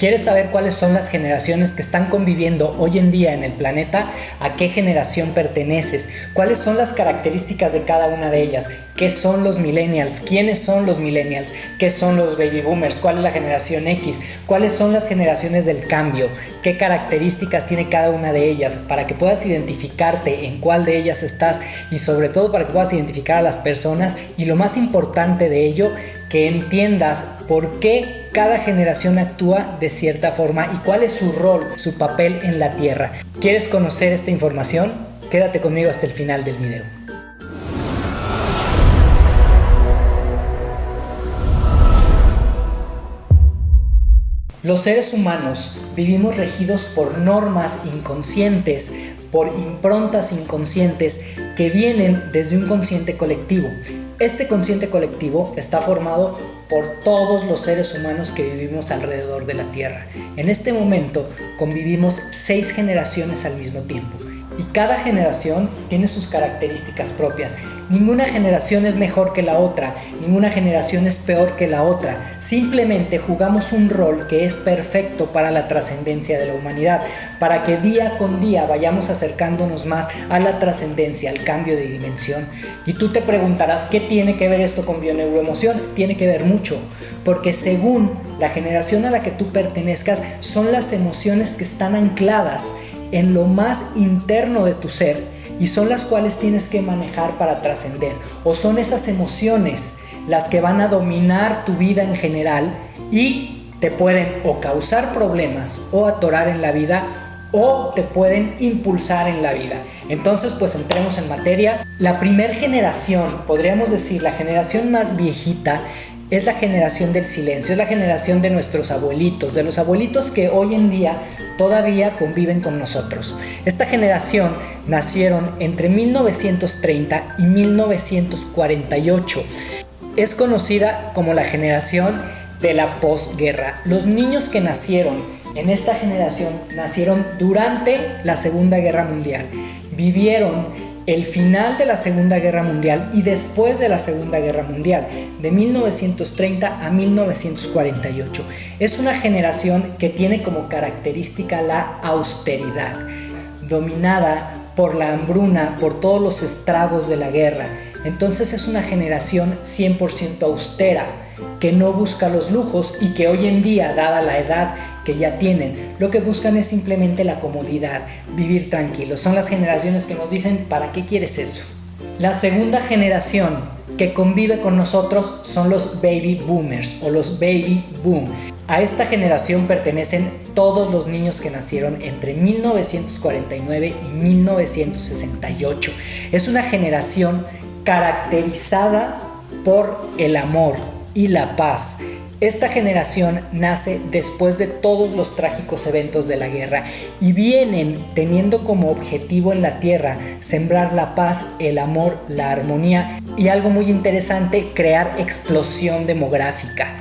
¿Quieres saber cuáles son las generaciones que están conviviendo hoy en día en el planeta? ¿A qué generación perteneces? ¿Cuáles son las características de cada una de ellas? ¿Qué son los millennials? ¿Quiénes son los millennials? ¿Qué son los baby boomers? ¿Cuál es la generación X? ¿Cuáles son las generaciones del cambio? ¿Qué características tiene cada una de ellas? Para que puedas identificarte en cuál de ellas estás y sobre todo para que puedas identificar a las personas y lo más importante de ello, que entiendas por qué cada generación actúa de cierta forma y cuál es su rol, su papel en la Tierra. ¿Quieres conocer esta información? Quédate conmigo hasta el final del video. Los seres humanos vivimos regidos por normas inconscientes, por improntas inconscientes que vienen desde un consciente colectivo. Este consciente colectivo está formado por todos los seres humanos que vivimos alrededor de la Tierra. En este momento convivimos 6 generaciones al mismo tiempo y cada generación tiene sus características propias. Ninguna generación es mejor que la otra, ninguna generación es peor que la otra. Simplemente jugamos un rol que es perfecto para la trascendencia de la humanidad, para que día con día vayamos acercándonos más a la trascendencia, al cambio de dimensión. Y tú te preguntarás, ¿qué tiene que ver esto con bioneuroemoción? Tiene que ver mucho, porque según la generación a la que tú pertenezcas, son las emociones que están ancladas en lo más interno de tu ser y son las cuales tienes que manejar para trascender, o son esas emociones las que van a dominar tu vida en general y te pueden o causar problemas o atorar en la vida o te pueden impulsar en la vida. Entonces, pues entremos en materia. La primer generación, podríamos decir la generación más viejita, es la generación del silencio, es la generación de nuestros abuelitos, de los abuelitos que hoy en día todavía conviven con nosotros. Esta generación nacieron entre 1930 y 1948. Es conocida como la generación de la posguerra. Los niños que nacieron en esta generación nacieron durante la Segunda Guerra Mundial. Vivieron el final de la Segunda Guerra Mundial y después de la Segunda Guerra Mundial, de 1930 a 1948. Es una generación que tiene como característica la austeridad, dominada por la hambruna, por todos los estragos de la guerra. Entonces es una generación 100% austera, que no busca los lujos y que hoy en día, dada la edad que ya tienen, lo que buscan es simplemente la comodidad, vivir tranquilos. Son las generaciones que nos dicen, ¿para qué quieres eso? La segunda generación que convive con nosotros son los baby boomers o los baby boom. A esta generación pertenecen todos los niños que nacieron entre 1949 y 1968. Es una generación caracterizada por el amor y la paz. Esta generación nace después de todos los trágicos eventos de la guerra y vienen teniendo como objetivo en la tierra sembrar la paz, el amor, la armonía y algo muy interesante, crear explosión demográfica.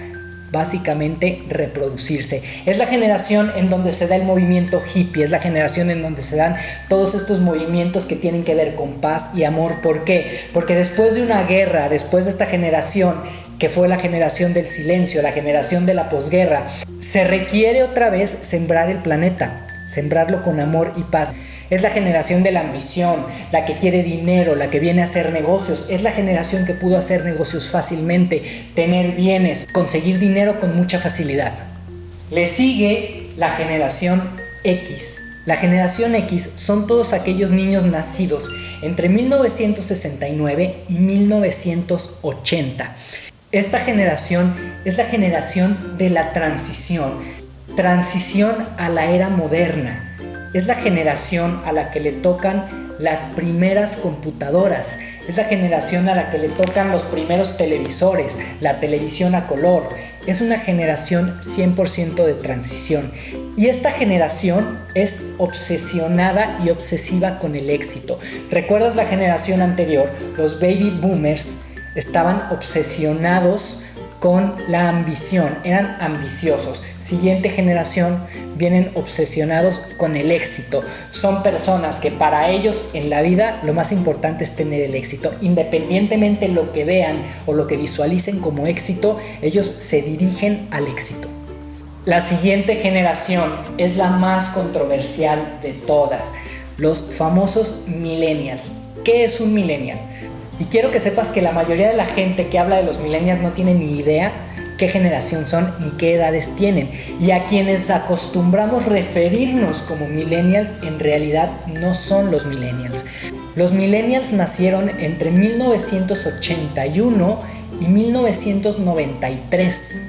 Básicamente reproducirse. Es la generación en donde se da el movimiento hippie, es la generación en donde se dan todos estos movimientos que tienen que ver con paz y amor. ¿Por qué? Porque después de una guerra, después de esta generación que fue la generación del silencio, la generación de la posguerra, se requiere otra vez sembrar el planeta, sembrarlo con amor y paz. Es la generación de la ambición, la que quiere dinero, la que viene a hacer negocios. Es la generación que pudo hacer negocios fácilmente, tener bienes, conseguir dinero con mucha facilidad. Le sigue la generación X. La generación X son todos aquellos niños nacidos entre 1969 y 1980. Esta generación es la generación de la transición a la era moderna. Es la generación a la que le tocan las primeras computadoras. Es la generación a la que le tocan los primeros televisores, la televisión a color. Es una generación 100% de transición. Y esta generación es obsesionada y obsesiva con el éxito. ¿Recuerdas la generación anterior? Los baby boomers estaban obsesionados con la ambición, eran ambiciosos. Siguiente generación vienen obsesionados con el éxito. Son personas que para ellos en la vida lo más importante es tener el éxito. Independientemente lo que vean o lo que visualicen como éxito, ellos se dirigen al éxito. La siguiente generación es la más controversial de todas, los famosos millennials. ¿Qué es un millennial? Y quiero que sepas que la mayoría de la gente que habla de los millennials no tiene ni idea qué generación son y qué edades tienen. Y a quienes acostumbramos referirnos como millennials, en realidad no son los millennials. Los millennials nacieron entre 1981 y 1993.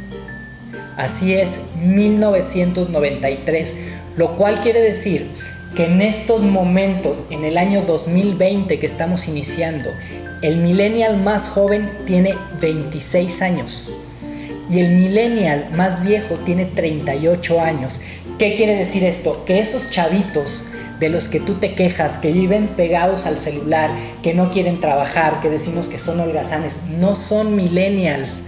Así es, 1993, lo cual quiere decir que en estos momentos, en el año 2020 que estamos iniciando, el millennial más joven tiene 26 años y el millennial más viejo tiene 38 años. ¿Qué quiere decir esto? Que esos chavitos de los que tú te quejas, que viven pegados al celular, que no quieren trabajar, que decimos que son holgazanes, no son millennials.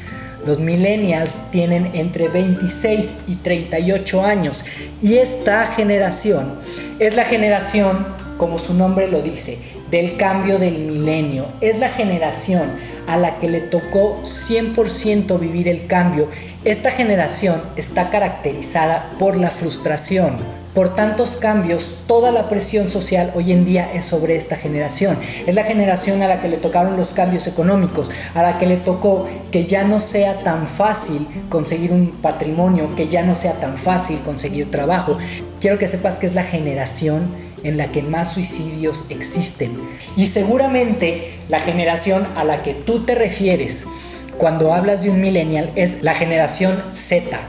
Los millennials tienen entre 26 y 38 años y esta generación es la generación, como su nombre lo dice, del cambio del milenio. Es la generación a la que le tocó 100% vivir el cambio. Esta generación está caracterizada por la frustración. Por tantos cambios, toda la presión social hoy en día es sobre esta generación. Es la generación a la que le tocaron los cambios económicos, a la que le tocó que ya no sea tan fácil conseguir un patrimonio, que ya no sea tan fácil conseguir trabajo. Quiero que sepas que es la generación en la que más suicidios existen. Y seguramente la generación a la que tú te refieres cuando hablas de un millennial es la generación Z.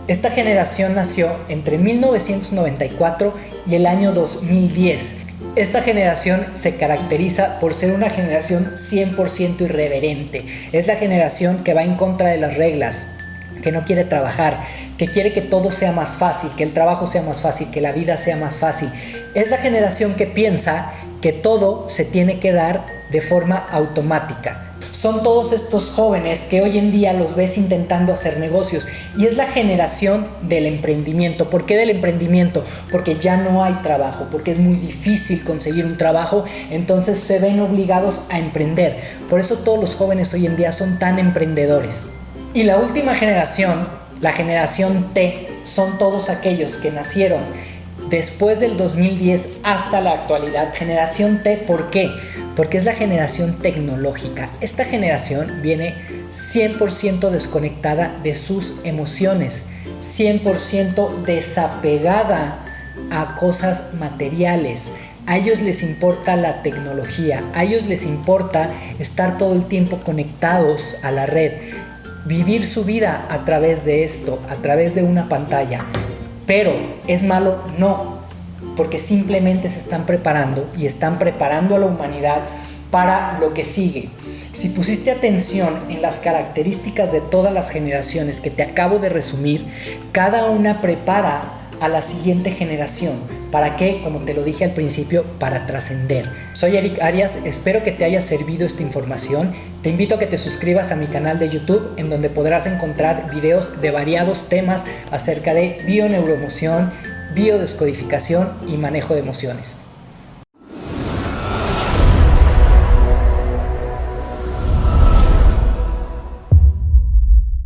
Esta generación nació entre 1994 y el año 2010. Esta generación se caracteriza por ser una generación 100% irreverente. Es la generación que va en contra de las reglas, que no quiere trabajar, que quiere que todo sea más fácil, que el trabajo sea más fácil, que la vida sea más fácil. Es la generación que piensa que todo se tiene que dar de forma automática. Son todos estos jóvenes que hoy en día los ves intentando hacer negocios y es la generación del emprendimiento. ¿Por qué del emprendimiento? Porque ya no hay trabajo, porque es muy difícil conseguir un trabajo, entonces se ven obligados a emprender. Por eso todos los jóvenes hoy en día son tan emprendedores. Y la última generación, la generación T, son todos aquellos que nacieron después del 2010 hasta la actualidad. Generación T, ¿por qué? Porque es la generación tecnológica. Esta generación viene 100% desconectada de sus emociones, 100% desapegada a cosas materiales. A ellos les importa la tecnología, a ellos les importa estar todo el tiempo conectados a la red, vivir su vida a través de esto, a través de una pantalla. Pero, ¿es malo? No, porque simplemente se están preparando y están preparando a la humanidad para lo que sigue. Si pusiste atención en las características de todas las generaciones que te acabo de resumir, cada una prepara a la siguiente generación. ¿Para qué? Como te lo dije al principio, para trascender. Soy Eric Arias, espero que te haya servido esta información. Te invito a que te suscribas a mi canal de YouTube, en donde podrás encontrar videos de variados temas acerca de bioneuroemoción, biodescodificación y manejo de emociones.